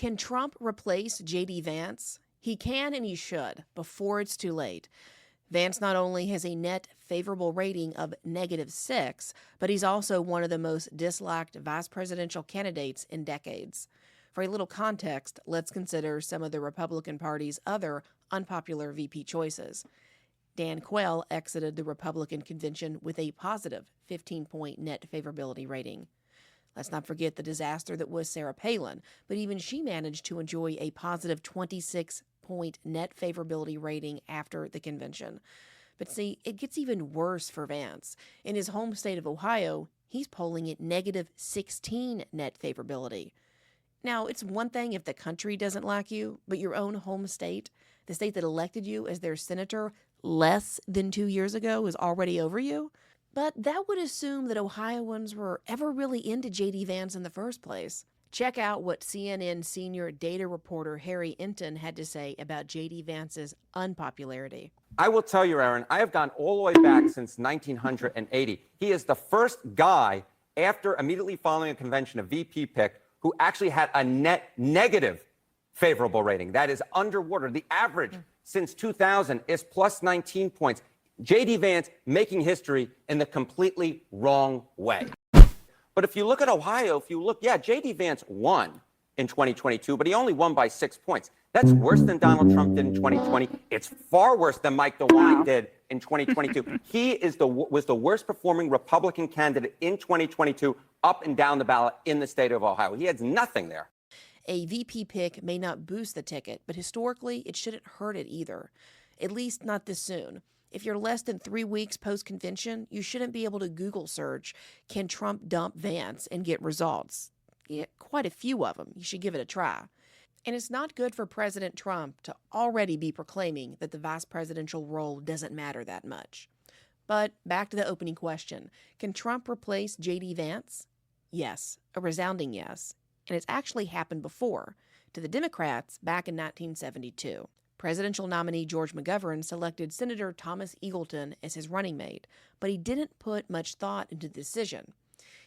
Can Trump replace J.D. Vance? He can and he should, before it's too late. Vance not only has a net favorable rating of -6, but he's also one of the most disliked vice presidential candidates in decades. For a little context, let's consider some of the Republican Party's other unpopular VP choices. Dan Quayle exited the Republican convention with a positive 15-point net favorability rating. Let's not forget the disaster that was Sarah Palin, but even she managed to enjoy a positive 26-point net favorability rating after the convention. But see, it gets even worse for Vance. In his home state of Ohio, he's polling at -16 net favorability. Now, it's one thing if the country doesn't like you, but your own home state, the state that elected you as their senator less than 2 years ago, is already over you. But that would assume that Ohioans were ever really into J.D. Vance in the first place. Check out what CNN senior data reporter Harry Enton had to say about J.D. Vance's unpopularity. I will tell you, Aaron, I have gone all the way back since 1980. He is the first guy after immediately following a convention, a VP pick, who actually had a net negative favorable rating. That is underwater. The average since 2000 is plus 19 points. J.D. Vance making history in the completely wrong way. But if you look at Ohio, J.D. Vance won in 2022, but he only won by 6 points. That's worse than Donald Trump did in 2020. It's far worse than Mike DeWine did in 2022. He was the worst performing Republican candidate in 2022 up and down the ballot in the state of Ohio. He had nothing there. A VP pick may not boost the ticket, but historically, it shouldn't hurt it either. At least not this soon. If you're less than 3 weeks post-convention, you shouldn't be able to Google search, "Can Trump dump Vance?" and get results. Yeah, quite a few of them. You should give it a try. And it's not good for President Trump to already be proclaiming that the vice presidential role doesn't matter that much. But back to the opening question. Can Trump replace J.D. Vance? Yes, a resounding yes. And it's actually happened before, to the Democrats back in 1972. Presidential nominee George McGovern selected Senator Thomas Eagleton as his running mate, but he didn't put much thought into the decision.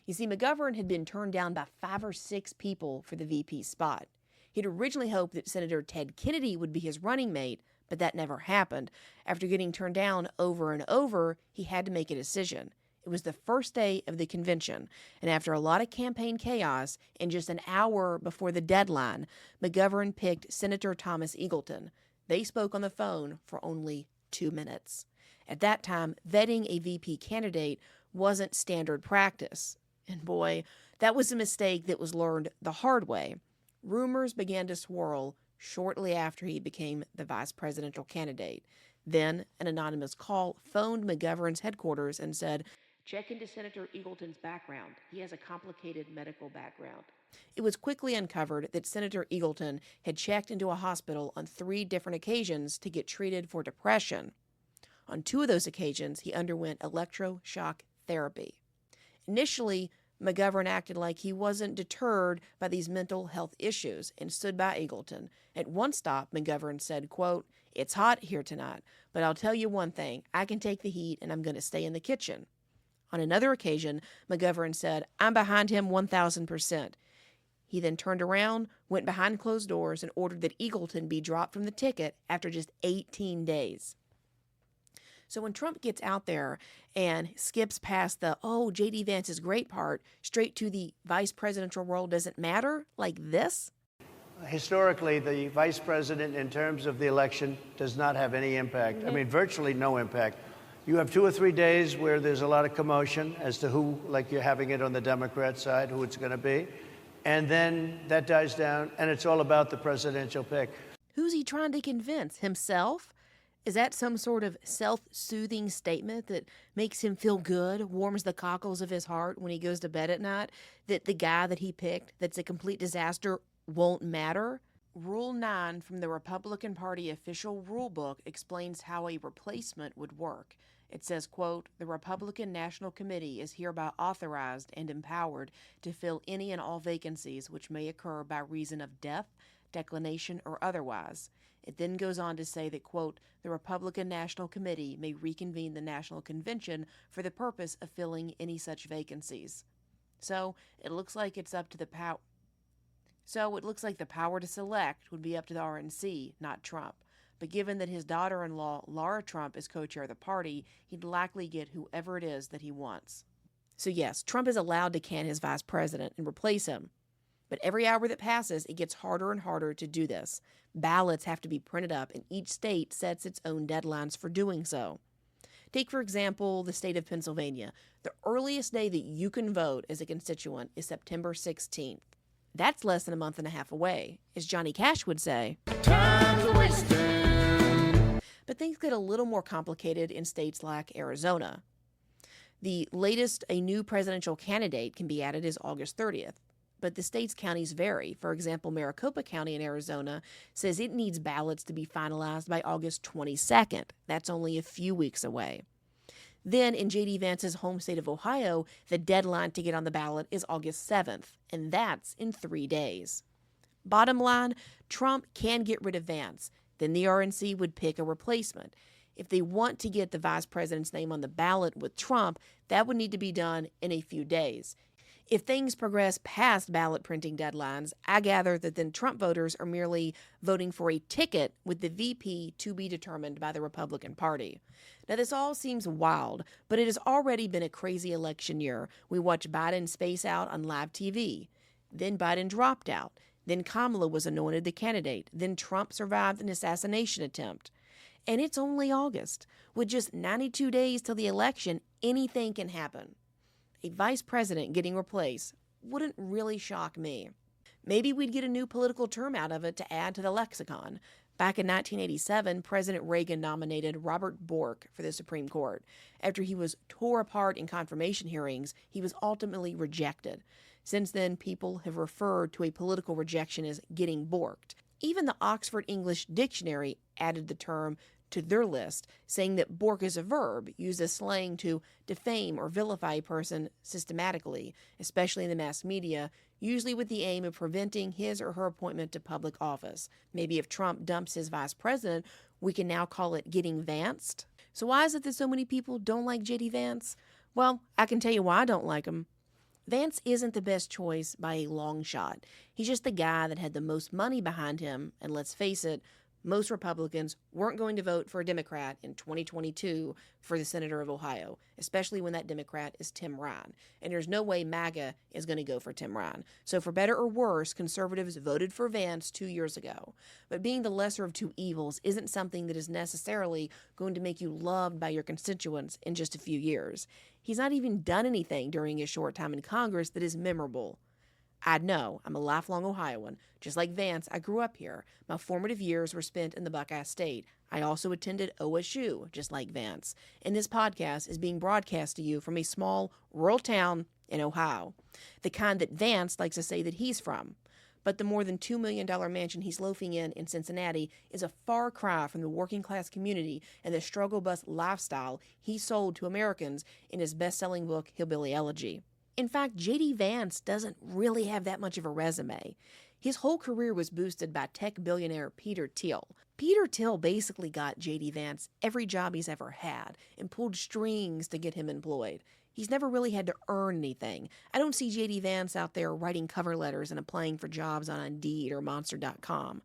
You see, McGovern had been turned down by 5 or 6 people for the VP spot. He'd originally hoped that Senator Ted Kennedy would be his running mate, but that never happened. After getting turned down over and over, he had to make a decision. It was the first day of the convention, and after a lot of campaign chaos, and just an hour before the deadline, McGovern picked Senator Thomas Eagleton. They spoke on the phone for only 2 minutes. At that time, vetting a VP candidate wasn't standard practice. And boy, that was a mistake that was learned the hard way. Rumors began to swirl shortly after he became the vice presidential candidate. Then, an anonymous call phoned McGovern's headquarters and said, "Check into Senator Eagleton's background. He has a complicated medical background." It was quickly uncovered that Senator Eagleton had checked into a hospital on 3 different occasions to get treated for depression. On 2 of those occasions, he underwent electroshock therapy. Initially, McGovern acted like he wasn't deterred by these mental health issues and stood by Eagleton. At one stop, McGovern said, quote, "It's hot here tonight, but I'll tell you one thing, I can take the heat and I'm going to stay in the kitchen." On another occasion, McGovern said, "I'm behind him 1,000%. He then turned around, went behind closed doors, and ordered that Eagleton be dropped from the ticket after just 18 days. So when Trump gets out there and skips past the, J.D. Vance's great part, straight to the vice presidential role doesn't matter, like this? Historically, the vice president, in terms of the election, does not have any impact. I mean, virtually no impact. You have 2 or 3 days where there's a lot of commotion as to who, like you're having it on the Democrat side, who it's going to be. And then that dies down, and it's all about the presidential pick. Who's he trying to convince? Himself? Is that some sort of self-soothing statement that makes him feel good, warms the cockles of his heart when he goes to bed at night, that the guy that he picked that's a complete disaster won't matter? Rule 9 from the Republican Party official rulebook explains how a replacement would work. It says, quote, "The Republican National Committee is hereby authorized and empowered to fill any and all vacancies which may occur by reason of death, declination, or otherwise." It then goes on to say that, quote, "The Republican National Committee may reconvene the National Convention for the purpose of filling any such vacancies." So it looks like it's up to the So it looks like the power to select would be up to the RNC, not Trump. But given that his daughter-in-law, Laura Trump, is co-chair of the party, he'd likely get whoever it is that he wants. So yes, Trump is allowed to can his vice president and replace him. But every hour that passes, it gets harder and harder to do this. Ballots have to be printed up, and each state sets its own deadlines for doing so. Take, for example, the state of Pennsylvania. The earliest day that you can vote as a constituent is September 16th. That's less than a month and a half away. As Johnny Cash would say, "Time's wasting." But things get a little more complicated in states like Arizona. The latest a new presidential candidate can be added is August 30th. But the state's counties vary. For example, Maricopa County in Arizona says it needs ballots to be finalized by August 22nd. That's only a few weeks away. Then in J.D. Vance's home state of Ohio, the deadline to get on the ballot is August 7th, and that's in 3 days. Bottom line, Trump can get rid of Vance. Then the RNC would pick a replacement. If they want to get the vice president's name on the ballot with Trump, that would need to be done in a few days. If things progress past ballot printing deadlines, I gather that then Trump voters are merely voting for a ticket with the VP to be determined by the Republican Party. Now, this all seems wild, but it has already been a crazy election year. We watched Biden space out on live TV. Then Biden dropped out. Then Kamala was anointed the candidate. Then Trump survived an assassination attempt. And it's only August. With just 92 days till the election, anything can happen. A vice president getting replaced wouldn't really shock me. Maybe we'd get a new political term out of it to add to the lexicon. Back in 1987, President Reagan nominated Robert Bork for the Supreme Court. After he was tore apart in confirmation hearings, he was ultimately rejected. Since then, people have referred to a political rejection as getting borked. Even the Oxford English Dictionary added the term to their list, saying that bork is a verb used as slang to defame or vilify a person systematically, especially in the mass media, usually with the aim of preventing his or her appointment to public office. Maybe if Trump dumps his vice president, we can now call it getting vanced. So why is it that so many people don't like J.D. Vance? Well, I can tell you why I don't like him. Vance isn't the best choice by a long shot. He's just the guy that had the most money behind him, and let's face it, most Republicans weren't going to vote for a Democrat in 2022 for the senator of Ohio, especially when that Democrat is Tim Ryan. And there's no way MAGA is going to go for Tim Ryan. So for better or worse, conservatives voted for Vance 2 years ago. But being the lesser of two evils isn't something that is necessarily going to make you loved by your constituents in just a few years. He's not even done anything during his short time in Congress that is memorable. I know, I'm a lifelong Ohioan. Just like Vance, I grew up here. My formative years were spent in the Buckeye State. I also attended OSU, just like Vance. And this podcast is being broadcast to you from a small rural town in Ohio, the kind that Vance likes to say that he's from. But the more than $2 million mansion he's loafing in Cincinnati is a far cry from the working class community and the struggle bus lifestyle he sold to Americans in his best-selling book, Hillbilly Elegy. In fact, J.D. Vance doesn't really have that much of a resume. His whole career was boosted by tech billionaire Peter Thiel. Peter Thiel basically got J.D. Vance every job he's ever had and pulled strings to get him employed. He's never really had to earn anything. I don't see J.D. Vance out there writing cover letters and applying for jobs on Indeed or Monster.com.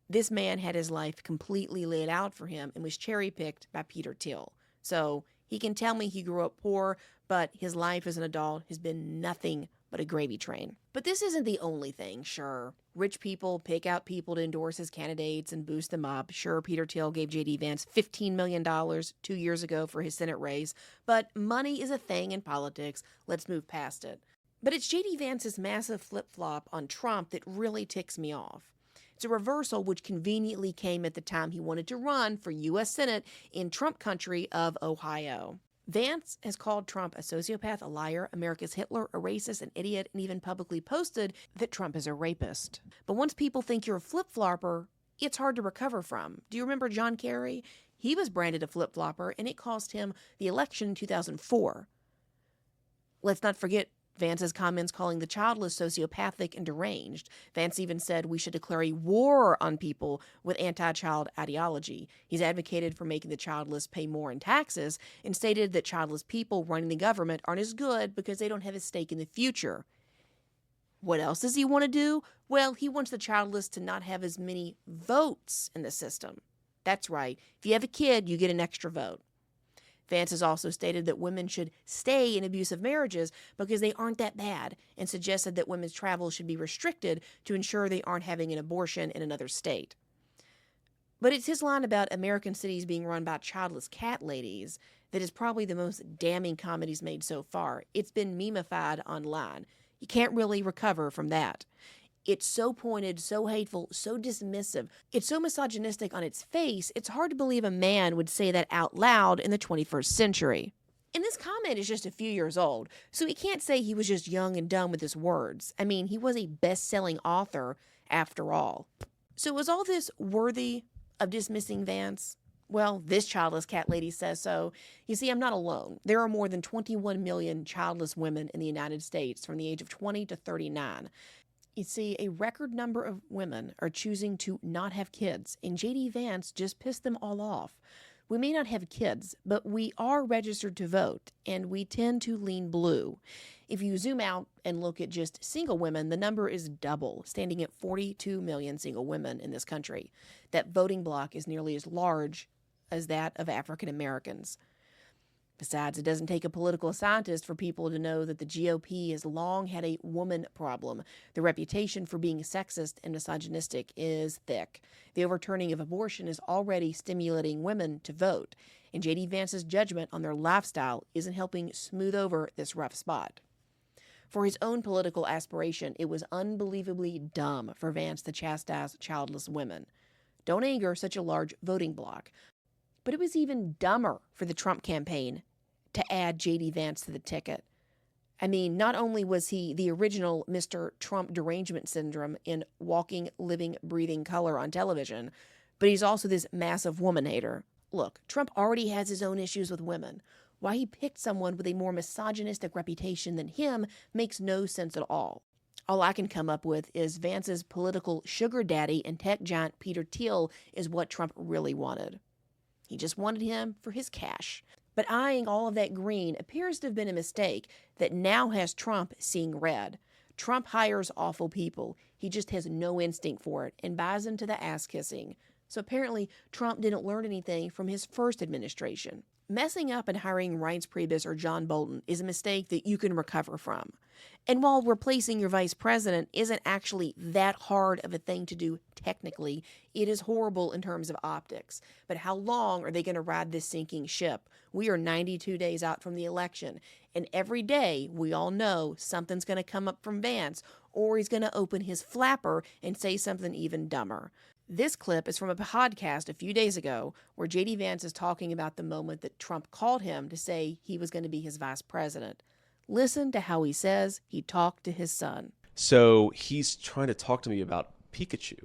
This man had his life completely laid out for him and was cherry-picked by Peter Thiel. So he can tell me he grew up poor, but his life as an adult has been nothing but a gravy train. But this isn't the only thing, sure. Rich people pick out people to endorse as candidates and boost them up. Sure, Peter Thiel gave J.D. Vance $15 million 2 years ago for his Senate race, but money is a thing in politics. Let's move past it. But it's J.D. Vance's massive flip-flop on Trump that really ticks me off. It's a reversal which conveniently came at the time he wanted to run for U.S. Senate in Trump country of Ohio. Vance has called Trump a sociopath, a liar, America's Hitler, a racist, an idiot, and even publicly posted that Trump is a rapist. But once people think you're a flip-flopper, it's hard to recover from. Do you remember John Kerry? He was branded a flip-flopper, and it cost him the election in 2004. Let's not forget Vance's comments calling the childless sociopathic and deranged. Vance even said we should declare a war on people with anti-child ideology. He's advocated for making the childless pay more in taxes and stated that childless people running the government aren't as good because they don't have a stake in the future. What else does he want to do? Well, he wants the childless to not have as many votes in the system. That's right. If you have a kid, you get an extra vote. Vance has also stated that women should stay in abusive marriages because they aren't that bad, and suggested that women's travel should be restricted to ensure they aren't having an abortion in another state. But it's his line about American cities being run by childless cat ladies that is probably the most damning comment he's made so far. It's been memeified online. You can't really recover from that. It's so pointed, so hateful, so dismissive. It's so misogynistic on its face, it's hard to believe a man would say that out loud in the 21st century. And this comment is just a few years old, so he can't say he was just young and dumb with his words. I mean, he was a best-selling author after all. So was all this worthy of dismissing Vance? Well, this childless cat lady says so. You see, I'm not alone. There are more than 21 million childless women in the United States from the age of 20 to 39. You see, a record number of women are choosing to not have kids, and J.D. Vance just pissed them all off. We may not have kids, but we are registered to vote, and we tend to lean blue. If you zoom out and look at just single women, the number is double, standing at 42 million single women in this country. That voting bloc is nearly as large as that of African Americans. Besides, it doesn't take a political scientist for people to know that the GOP has long had a woman problem. The reputation for being sexist and misogynistic is thick. The overturning of abortion is already stimulating women to vote, and J.D. Vance's judgment on their lifestyle isn't helping smooth over this rough spot. For his own political aspiration, it was unbelievably dumb for Vance to chastise childless women. Don't anger such a large voting bloc. But it was even dumber for the Trump campaign to add J.D. Vance to the ticket. I mean, not only was he the original Mr. Trump derangement syndrome in walking, living, breathing color on television, but he's also this massive woman hater. Look, Trump already has his own issues with women. Why he picked someone with a more misogynistic reputation than him makes no sense at all. All I can come up with is Vance's political sugar daddy and tech giant Peter Thiel is what Trump really wanted. He just wanted him for his cash. But eyeing all of that green appears to have been a mistake that now has Trump seeing red. Trump hires awful people. He just has no instinct for it and buys into the ass-kissing. So apparently, Trump didn't learn anything from his first administration. Messing up and hiring Reince Priebus or John Bolton is a mistake that you can recover from. And while replacing your vice president isn't actually that hard of a thing to do technically, it is horrible in terms of optics. But how long are they going to ride this sinking ship? We are 92 days out from the election, and every day we all know something's going to come up from Vance, or he's going to open his flapper and say something even dumber. This clip is from a podcast a few days ago where J.D. Vance is talking about the moment that Trump called him to say he was going to be his vice president. Listen to how he says he talked to his son. So he's trying to talk to me about Pikachu.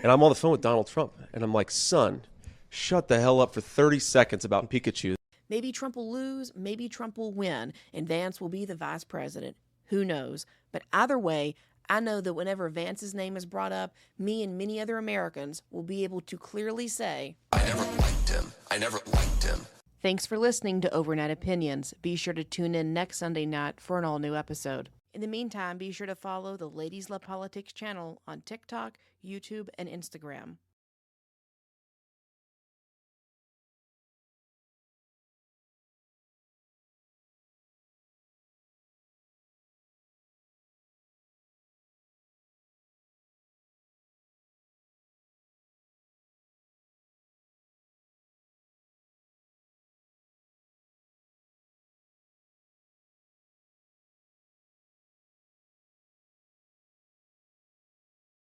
And I'm on the phone with Donald Trump. And I'm like, son, shut the hell up for 30 seconds about Pikachu. Maybe Trump will lose, maybe Trump will win, and Vance will be the vice president. Who knows? But either way, I know that whenever Vance's name is brought up, me and many other Americans will be able to clearly say, I never liked him. I never liked him. Thanks for listening to Overnight Opinions. Be sure to tune in next Sunday night for an all-new episode. In the meantime, be sure to follow the Ladies Love Politics channel on TikTok, YouTube, and Instagram.